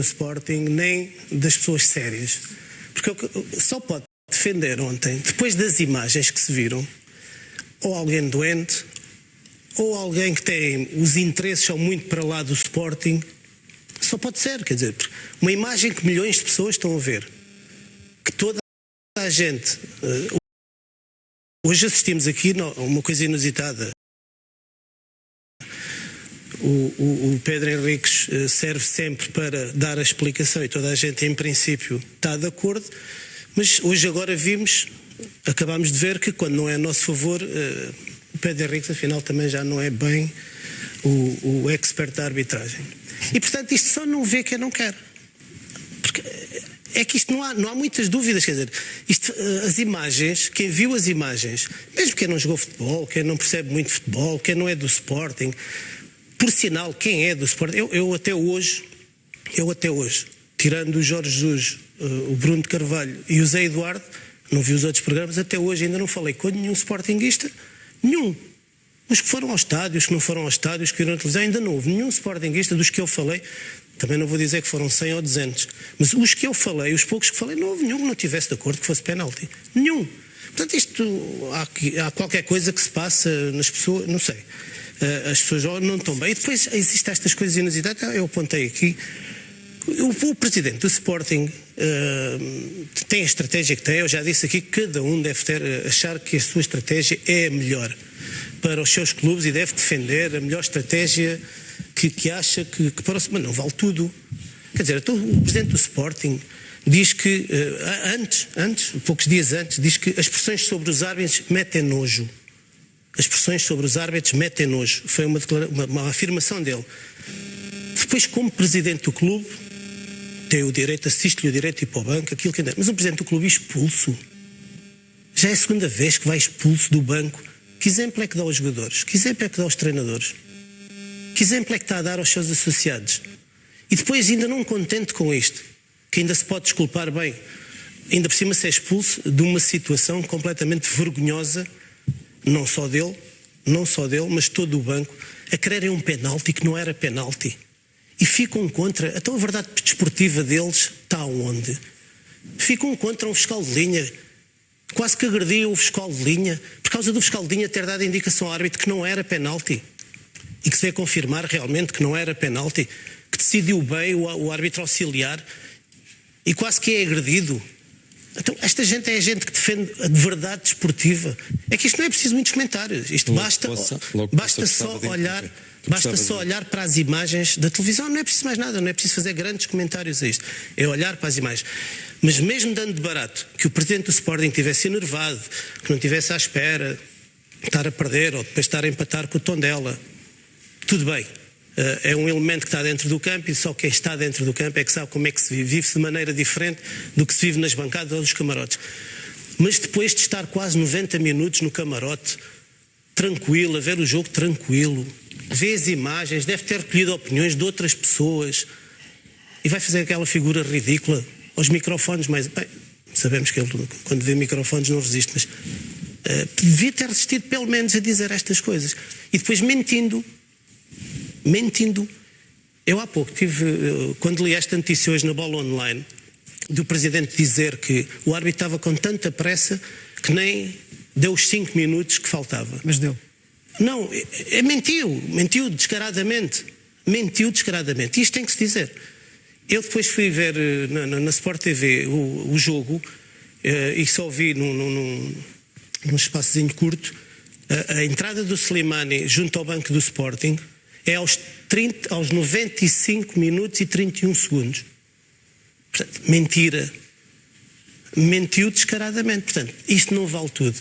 Sporting nem das pessoas sérias. Porque só pode defender ontem, depois das imagens que se viram, ou alguém doente, ou alguém que tem os interesses são muito para lá do Sporting. Só pode ser, quer dizer, uma imagem que milhões de pessoas estão a ver, que toda a gente... Hoje assistimos aqui a uma coisa inusitada. O Pedro Henriques serve sempre para dar a explicação e toda a gente, em princípio, está de acordo, mas hoje agora acabámos de ver que quando não é a nosso favor, o Pedro Henriques afinal também já não é bem o expert da arbitragem. E portanto isto só não vê quem não quer. Porque é que isto não há muitas dúvidas, quer dizer, as imagens, quem viu as imagens, mesmo quem não jogou futebol, quem não percebe muito futebol, quem não é do Sporting... Por sinal, quem é do Sporting... Eu até hoje, tirando o Jorge Jesus, o Bruno de Carvalho e o Zé Eduardo, não vi os outros programas, até hoje ainda não falei com nenhum sportinguista, nenhum. Os que foram ao estádio, os que não foram ao estádio, os que viram na televisão, ainda não houve nenhum sportinguista dos que eu falei, também não vou dizer que foram 100 ou 200, mas os que eu falei, os poucos que falei, não houve nenhum que não tivesse de acordo que fosse penalti. Nenhum. Portanto, há qualquer coisa que se passa nas pessoas, não sei. As pessoas não estão bem. E depois existem estas coisas inusitadas. Eu apontei aqui. O presidente do Sporting tem a estratégia que tem. Eu já disse aqui que cada um deve achar que a sua estratégia é a melhor para os seus clubes e deve defender a melhor estratégia que acha que para o... Mas não vale tudo. Quer dizer, então, o presidente do Sporting diz que, poucos dias antes, diz que as pressões sobre os árbitros metem nojo. As pressões sobre os árbitros metem nojo. Foi uma afirmação dele. Depois, como presidente do clube, tem o direito, assiste-lhe o direito de ir para o banco, aquilo que... Mas um presidente do clube expulso. Já é a segunda vez que vai expulso do banco. Que exemplo é que dá aos jogadores? Que exemplo é que dá aos treinadores? Que exemplo é que está a dar aos seus associados? E depois, ainda não contente com isto, que ainda se pode desculpar bem, ainda por cima ser expulso de uma situação completamente vergonhosa, não só dele, mas todo o banco, a quererem um penalti que não era penalti. E ficam contra. Então a verdade desportiva deles está onde? Ficam contra um fiscal de linha. Quase que agrediam o fiscal de linha, por causa do fiscal de linha ter dado a indicação ao árbitro que não era penalti. E que se veio confirmar realmente que não era penalti, que decidiu bem o árbitro auxiliar, e quase que é agredido. Então, esta gente é a gente que defende a verdade desportiva. É que isto não é preciso muitos comentários. Isto basta só olhar para as imagens da televisão. Não é preciso mais nada, não é preciso fazer grandes comentários a isto. É olhar para as imagens. Mas mesmo dando de barato que o presidente do Sporting estivesse enervado, que não estivesse à espera de estar a perder ou depois estar a empatar com o Tondela, tudo bem. É um elemento que está dentro do campo e só quem está dentro do campo é que sabe como é que se vive. Vive-se de maneira diferente do que se vive nas bancadas ou nos camarotes. Mas depois de estar quase 90 minutos no camarote, tranquilo, a ver o jogo tranquilo, vê as imagens, deve ter recolhido opiniões de outras pessoas e vai fazer aquela figura ridícula aos microfones. Mas bem, sabemos que ele, quando vê microfones, não resiste, mas devia ter resistido pelo menos a dizer estas coisas. E depois mentindo. Eu há pouco quando li esta notícia hoje na Bola Online, do presidente dizer que o árbitro estava com tanta pressa que nem deu os 5 minutos que faltava. Mas deu. Não, mentiu descaradamente. Isto tem que se dizer. Eu depois fui ver na Sport TV o jogo e só vi num espaçozinho curto a entrada do Slimani junto ao banco do Sporting. É aos 95 minutos e 31 segundos. Portanto, mentira. Mentiu descaradamente. Portanto, isto não vale tudo.